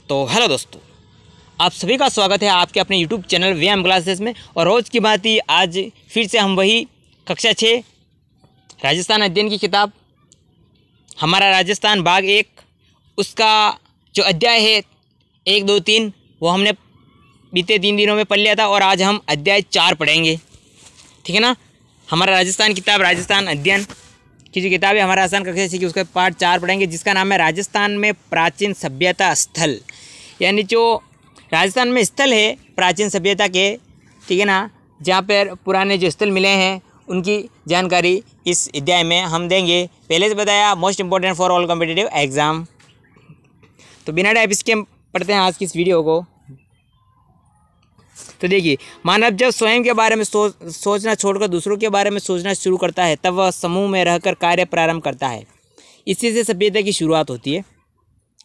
तो हेलो दोस्तों, आप सभी का स्वागत है आपके अपने यूट्यूब चैनल व्यायाम क्लासेस में। और रोज़ की बात ही आज फिर से हम वही कक्षा 6 राजस्थान अध्ययन की किताब हमारा राजस्थान भाग 1 उसका जो अध्याय है 1, 2, 3 वो हमने बीते 3 दिनों में पढ़ लिया था और आज हम अध्याय 4 पढ़ेंगे। ठीक है ना। हमारा राजस्थान किताब राजस्थान अध्ययन की जो किताब है हमारा आसान कक्षा 6 की उसका पार्ट 4 पढ़ेंगे, जिसका नाम है राजस्थान में प्राचीन सभ्यता स्थल। यानी जो राजस्थान में स्थल है प्राचीन सभ्यता के, ठीक है ना, जहाँ पर पुराने जो स्थल मिले हैं उनकी जानकारी इस अध्याय में हम देंगे। पहले से बताया most important for all competitive exam. तो बिना टाइप इसके पढ़ते हैं आज की इस वीडियो को। तो देखिए, मानव जब स्वयं के बारे में सोचना छोड़कर दूसरों के बारे में सोचना शुरू करता है तब वह समूह में रहकर कार्य प्रारंभ करता है। इसी से सभ्यता की शुरुआत होती है।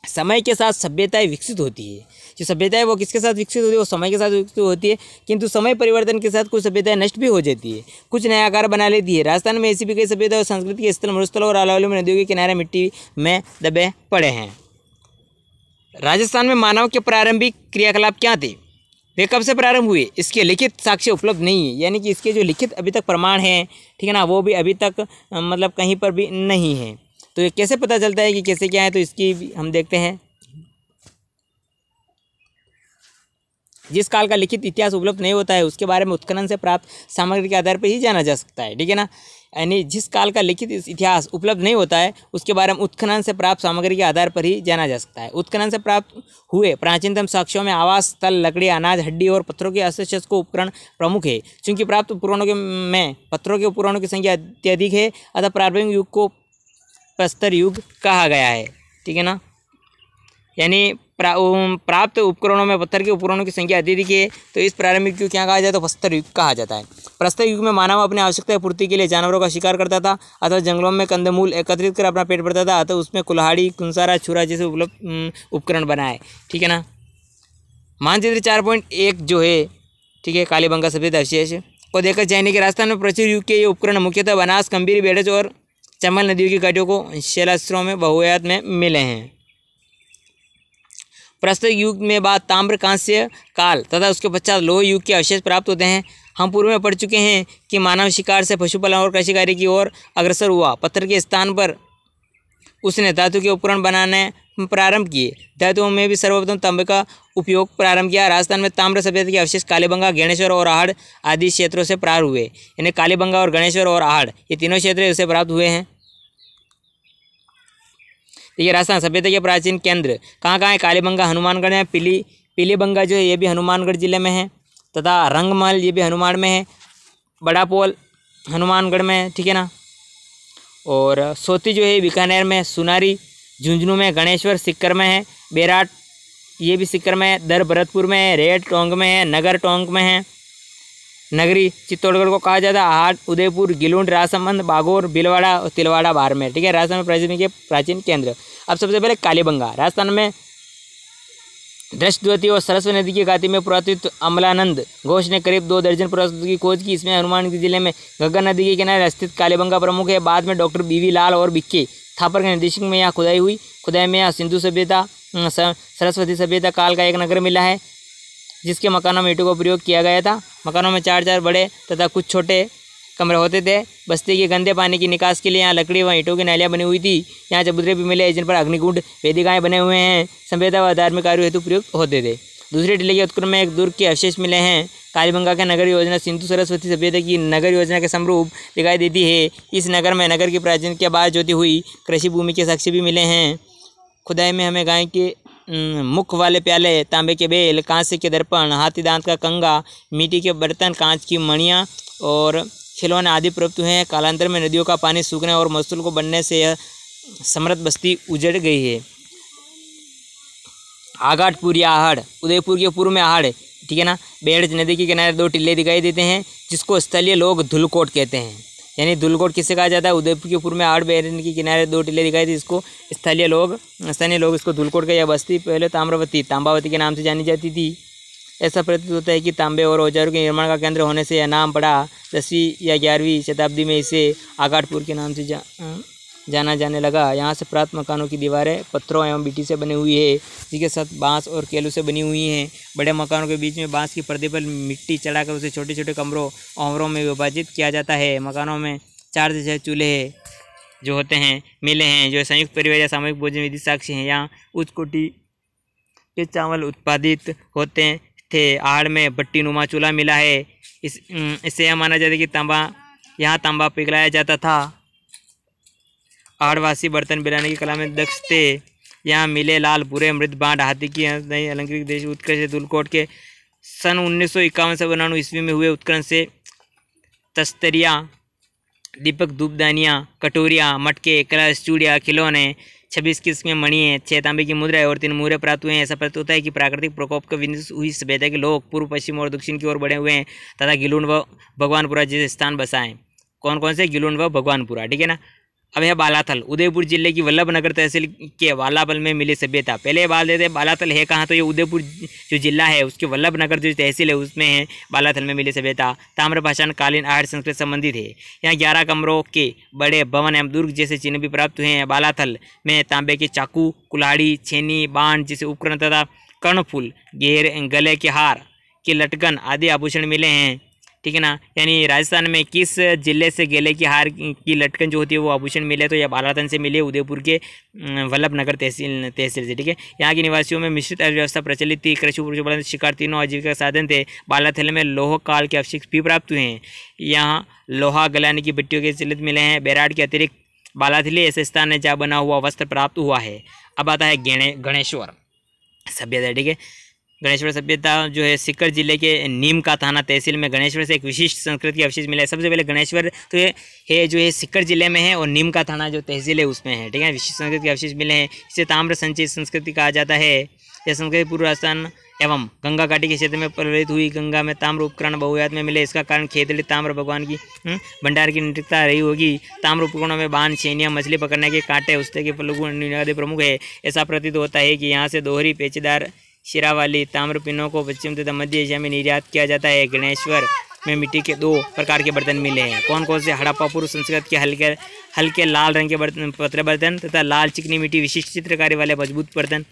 समय के साथ सभ्यताएं विकसित होती है। जो सभ्यता है वो किसके साथ विकसित होती है? वो समय के साथ विकसित होती है, किंतु समय परिवर्तन के साथ कुछ सभ्यताएं नष्ट भी हो जाती है, कुछ नया आकार बना लेती है। राजस्थान में ऐसी भी कई सभ्यता और संस्कृति के स्थल मरुस्थल और अलावली में नदियों के किनारे मिट्टी में दबे पड़े हैं। राजस्थान में मानव के प्रारंभिक क्रियाकलाप क्या थे, वे कब से प्रारंभ हुए, इसके लिखित साक्ष्य उपलब्ध नहीं है। यानी कि इसके जो लिखित अभी तक प्रमाण हैं, ठीक है ना, वो भी अभी तक मतलब कहीं पर भी नहीं है। तो ये कैसे पता चलता है कि कैसे क्या है, तो इसकी भी हम देखते हैं। जिस काल का लिखित इतिहास उपलब्ध नहीं होता है उसके बारे में उत्खनन से प्राप्त सामग्री के आधार पर ही जाना जा सकता है। ठीक है ना। यानी जिस काल का लिखित इतिहास उपलब्ध नहीं होता है उसके बारे में उत्खनन से प्राप्त सामग्री के आधार पर ही जाना जा सकता है। उत्खनन से प्राप्त हुए प्राचीनतम साक्ष्यों में आवास स्थल, लकड़ी, अनाज, हड्डी और पत्थरों के अस्त्र-शस्त्र को उपकरण प्रमुख है। चूंकि प्राप्त उपकरणों में पत्थरों के उपकरणों की संख्या अत्यधिक है, अतः प्रारंभिक युग को प्रस्तर युग कहा गया है। ठीक है ना। यानी प्राप्त उपकरणों में पत्थर के उपकरणों की संख्या अत्यधिक है, तो इस प्रारंभिक युग क्या कहा जाता है? तो प्रस्तर युग कहा जाता है। प्रस्तर युग में मानव अपनी आवश्यकता पूर्ति के लिए जानवरों का शिकार करता था, अतः जंगलों में कंदमूल एकत्रित कर अपना पेट भरता था, अतः उसमें कुल्हाड़ी, कुंसारा, छुरा जैसे उपलब्ध उपकरण बनाए। ठीक है ना। मानचित्र 4.1 जो है, ठीक है, कालीबंगा सभ्यता अवशेष को देखकर जाने के राजस्थान में प्राचीन युग के ये उपकरण मुख्यतः बनास, गंभीर, बेड़ज और चंबल नदियों की घाटियों को शिलास्त्रों में बहुआयात में मिले हैं। प्रस्तुत युग में बाद ताम्र, कांस्य काल तथा उसके पश्चात लोह युग के अवशेष प्राप्त होते हैं। हम पूर्व में पढ़ चुके हैं कि मानव शिकार से पशुपालन और कृषि कार्य की ओर अग्रसर हुआ। पत्थर के स्थान पर उसने धातु के उपकरण बनाने प्रारंभ किए। धातुओं में भी सर्वप्रथम तांबे का उपयोग प्रारंभ किया। राजस्थान में ताम्र सभ्यता के अवशेष कालीबंगा, गणेश्वर और आहड़ आदि क्षेत्रों से प्रारंभ हुए। यानी कालीबंगा और गणेश्वर और आहड़ ये तीनों क्षेत्र इससे प्राप्त हुए हैं। ये राजस्थान सभ्यता के प्राचीन केंद्र कहाँ कहाँ है? कालीबंगा हनुमानगढ़ में, पीलीबंगा जो है ये भी हनुमानगढ़ जिले में है, तथा रंगमहल ये भी हनुमान में है, बड़ा पोल हनुमानगढ़ में है। ठीक है ना। और सोती जो है बीकानेर में, सुनारी झुंझुनू में, गणेश्वर सिक्कर में है, बेराट ये भी सिक्कर में है, दर भरतपुर में है, रेड टोंक में है, नगर टोंक में है, नगरी चित्तौड़गढ़ को कहा जाता है, आहट, उदयपुर, गिलूंड, राजसमंद, बागोर, भीलवाड़ा और तिलवाड़ा बाड़मेर। ठीक है। राजस्थान में प्राचीन केंद्र। अब सबसे पहले कालीबंगा। राजस्थान में दृष्टद्वती और सरस्वती नदी की घाटी में पुरातत्व अमलानंद घोष ने करीब 2 दर्जन पुरातत्व की खोज की। इसमें हनुमानगढ़ जिले में घग्गर नदी के किनारे स्थित कालीबंगा प्रमुख है। बाद में डॉक्टर बीवी लाल और बिक्के थापर के निर्देशन में यहाँ खुदाई हुई। खुदाई में यहाँ सिंधु सभ्यता, सरस्वती सभ्यता काल का एक नगर मिला है, जिसके मकानों में ईंटों का प्रयोग किया गया था। मकानों में 4-4 बड़े तथा कुछ छोटे कमरे होते थे। बस्ती के गंदे पानी की निकास के लिए यहाँ लकड़ी व ईंटों की नालियाँ बनी हुई थी। यहाँ चबूतरे भी मिले जिन पर अग्निकुंड, वेदिकाएँ बने हुए हैं, सभ्यता व धार्मिक कार्यों हेतु प्रयुक्त होते थे। दूसरे टीले के उत्खनन में एक दुर्ग के अवशेष मिले हैं। कालीबंगा के नगर योजना सिंधु सरस्वती सभ्यता की नगर योजना के समरूप दिखाई देती है। इस नगर में नगर की प्राचीन के बाद ज्योति हुई कृषि भूमि के साक्ष्य भी मिले हैं। खुदाई में हमें गाय के मुख वाले प्याले, तांबे के बेल, कांसे के दर्पण, हाथी दांत का कंगा, मिट्टी के बर्तन, कांच की मणियाँ और खिलौने आदि प्राप्त हुए हैं। कालांतर में नदियों का पानी सूखने और मस्तूल को बनने से यह समृद्ध बस्ती उजड़ गई है। आगाटपुर या आहड़, उदयपुर के पूर्व में आहड़ है। ठीक है ना। बेड़ज नदी के किनारे 2 टिल्ले दिखाई देते हैं जिसको स्थलीय लोग धुलकोट कहते हैं। यानी धुलकोट किससे कहा जाता है? उदयपुर के पूर्व में आहड़ बेड़ज के किनारे 2 टिल्ले दिखाई थे, जिसको स्थानीय लोग इसको धुलकोट का। यह बस्ती पहले ताम्बावती के नाम से जानी जाती थी। ऐसा प्रतीत होता है कि तांबे और औजारों के निर्माण का केंद्र होने से यह नाम पड़ा। 10वीं या 11वीं शताब्दी में इसे आगाटपुर के नाम से जाना जाने लगा। यहाँ से प्राप्त मकानों की दीवारें पत्थरों एवं मिट्टी से बनी हुई है, जिसके साथ बांस और केलों से बनी हुई हैं। बड़े मकानों के बीच में बांस की पर्दे पर मिट्टी चढ़ाकर उसे छोटे छोटे कमरों ओवरों में विभाजित किया जाता है। मकानों में 4 से 6 चूल्हे जो होते हैं मिले हैं, जो संयुक्त परिवार या सामूहिक भोजन विधि साक्षी हैं। यहाँ उच्च कोटि के चावल उत्पादित होते थे। आहड़ में भट्टी नुमा चूल्हा मिला है। इससे यह माना जाता है कि यहाँ तांबा पिघलाया जाता था। आहड़वासी बर्तन बनाने की कला में दक्ष थे। यहाँ मिले लाल भूरे मृद बांट हाथी की नई अलंकृत देश उत्कर्ष धुलकोट के सन 1951 से 1992 ईस्वी में हुए उत्कर्ष से तस्तरियाँ, दीपक, धूपदानियाँ, कटोरियाँ, मटके, कलश, चूड़ियाँ, खिलौने, 26 किस्में मणि है, 6 तांबे की मुद्राएं और 3 मुहरे प्राप्त हुए हैं। ऐसा प्रतीत होता है कि प्राकृतिक प्रकोप का विनाश हुई सभ्यता के लोग पूर्व, पश्चिम और दक्षिण की ओर बढ़े हुए हैं तथा गिलुंड व भगवानपुरा जैसे स्थान बसाएं। कौन कौन से? गिलुंड व भगवानपुरा, ठीक है ना। अब है बालाथल, उदयपुर जिले की वल्लभनगर तहसील के वालापल में मिली सभ्यता। पहले बाल देते बालाथल है कहाँ, तो ये उदयपुर जो जिला है उसके वल्लभनगर जो तहसील है उसमें है, बालाथल में मिली सभ्यता। ताम्र पाषाण कालीन आहड़ संस्कृत संबंधित है। यहाँ 11 कमरों के बड़े भवन एवं दुर्ग जैसे चिन्ह भी प्राप्त हुए हैं। बालाथल में तांबे के चाकू, कुल्हाड़ी, छेनी, बाण जैसे उपकरण तथा कर्णफूल, गले के हार के लटकन आदि आभूषण मिले हैं, ठीक है ना। यानी राजस्थान में किस जिले से गले की हार की लटकन जो होती है वो आभूषण मिले, तो यह बालाथल से मिले, उदयपुर के वल्लभनगर तहसील से, ठीक है। यहाँ के निवासियों में मिश्रित अर्थव्यवस्था प्रचलित थी। कृषि, पशुपालन, शिकार तीनों आजीविका साधन थे। बालाथल में लोह काल के अवशेष भी प्राप्त हुए हैं। यहाँ लोहा गलाने की भट्टियों के चिन्ह मिले हैं। बैराट के अतिरिक्त बालाथली ऐसे स्थान है जहाँ बना हुआ वस्त्र प्राप्त हुआ है। अब आता है गणेश्वर सभ्यता, ठीक है। गणेश्वर सभ्यता जो है सीकर जिले के नीम का थाना तहसील में गणेश्वर से एक विशिष्ट संस्कृति के अवशेष मिले हैं। सबसे पहले गणेश्वर तो ये है जो है सीकर जिले में है और नीम का थाना जो तहसील है उसमें है, ठीक है। विशिष्ट संस्कृति के अवशेष मिले हैं। इसे ताम्र संचित संस्कृति कहा जाता है। यह संस्कृति पूर्व राजस्थान एवं गंगा घाटी के क्षेत्र में प्रवलित हुई। गंगा में ताम्र उपकरण बहुयात में मिले। इसका कारण खेतड़ी ताम्र भगवान की भंडार की निष्ठा रही होगी। ताम्र उपकरणों में बाण, छेनियाँ, मछली पकड़ने के कांटे, उस्ते के पलगु आदि प्रमुख है। ऐसा प्रतीत होता है कि यहाँ से दोहरी पेचीदार शिरा वाली ताम्र पिनों को पश्चिम तथा मध्य एशिया में निर्यात किया जाता है। गणेश्वर में मिट्टी के 2 प्रकार के बर्तन मिले हैं। कौन कौन से? हड़प्पा पूर्व संस्कृत के हल्के लाल रंग के बर्तन, पतले बर्तन तथा लाल चिकनी मिट्टी विशिष्ट चित्रकारी वाले मजबूत बर्तन।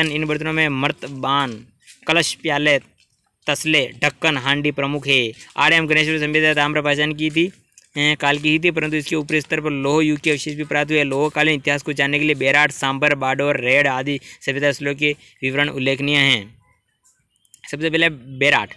इन बर्तनों में मर्त, बाण, कलश, प्याले, तसले, ढक्कन, हांडी प्रमुख है। आर्य एवं गणेश्वर सभ्यता ताम्र पाषाण की थी, काल की ही थी, परंतु इसके ऊपरी स्तर पर लोह युग के अवशेष भी प्राप्त हुए। लोहकालीन इतिहास को जानने के लिए बैराट, सांबर, बाडोर, रेड आदि सभ्यता स्थलों के विवरण उल्लेखनीय हैं। सबसे पहले बैराट,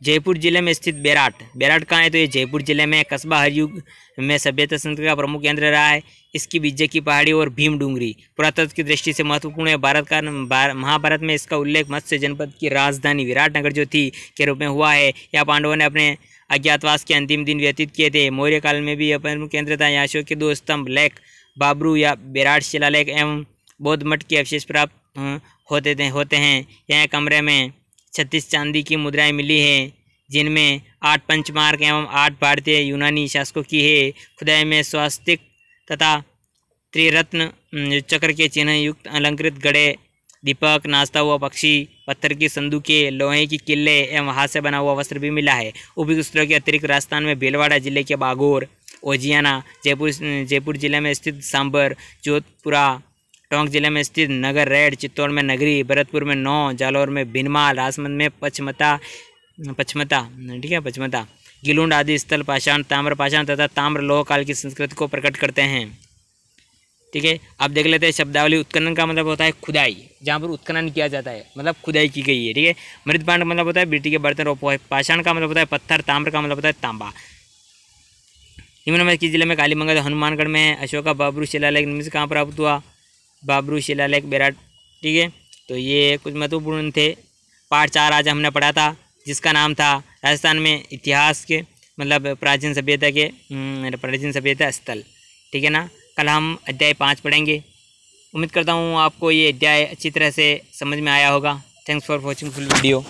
जयपुर जिले में स्थित बैराट कहाँ है, तो ये जयपुर जिले में कस्बा हर युग में सभ्यता संस्कृति का प्रमुख केंद्र रहा है। इसकी बिज्जे की पहाड़ी और भीम डूंगरी पुरातत्व की दृष्टि से महत्वपूर्ण है। महाभारत में इसका उल्लेख मत्स्य जनपद की राजधानी विराटनगर जो थी के रूप में हुआ है। यहाँ पांडवों ने अपने अज्ञातवास के अंतिम दिन व्यतीत किए थे। मौर्य काल में भी यह प्रमुख केंद्र था। यहाँ अशोक के 2 स्तंभ, लेख, बाबरू या बैराट शिलालेख एवं बौद्ध मठ के अवशेष प्राप्त होते हैं। यहाँ कमरे में 36 चांदी की मुद्राएं मिली हैं, जिनमें 8 पंचमार्क एवं 8 भारतीय यूनानी शासकों की है। खुदाई में स्वास्तिक तथा त्रिरत्न चक्र के चिन्ह युक्त अलंकृत गड़े, दीपक, नाचता हुआ पक्षी, पत्थर की संदूकें, लोहे की किले एवं हाथ से बना हुआ वस्त्र भी मिला है। उपयुक्त स्थलों के अतिरिक्त राजस्थान में भीलवाड़ा जिले के बागोर, ओजियाना, जयपुर जिले में स्थित सांबर, जोधपुरा, टोंक जिले में स्थित नगर रेड, चित्तौड़ में नगरी, भरतपुर में 9, जालौर में भिनमाल, राजसमंद में पचमता, ठीक है, पचमता, गिलुंड आदि स्थल पाषाण, ताम्र पाषाण तथा ताम्र लोह काल की संस्कृति को प्रकट करते हैं, ठीक है। अब देख लेते हैं शब्दावली। उत्खनन का मतलब होता है खुदाई, जहाँ पर उत्खनन किया जाता है मतलब खुदाई की गई है, ठीक है। मृदपांड का मतलब होता है मिट्टी के बर्तन और पाषाण का मतलब होता है पत्थर, ताम्र का मतलब होता है तांबा। निम्न किस जिले में कालीमंगल हनुमानगढ़ में है। अशोका बाबरू शिलालेख निम्न से कहाँ प्राप्त हुआ? बाबरू शिलालेख बैराट, ठीक है। तो ये कुछ महत्वपूर्ण थे। पार्ट 4 आज हमने पढ़ा था जिसका नाम था राजस्थान में इतिहास के मतलब प्राचीन सभ्यता स्थल, ठीक है ना। कल हम अध्याय 5 पढ़ेंगे। उम्मीद करता हूँ आपको ये अध्याय अच्छी तरह से समझ में आया होगा। Thanks for watching full video.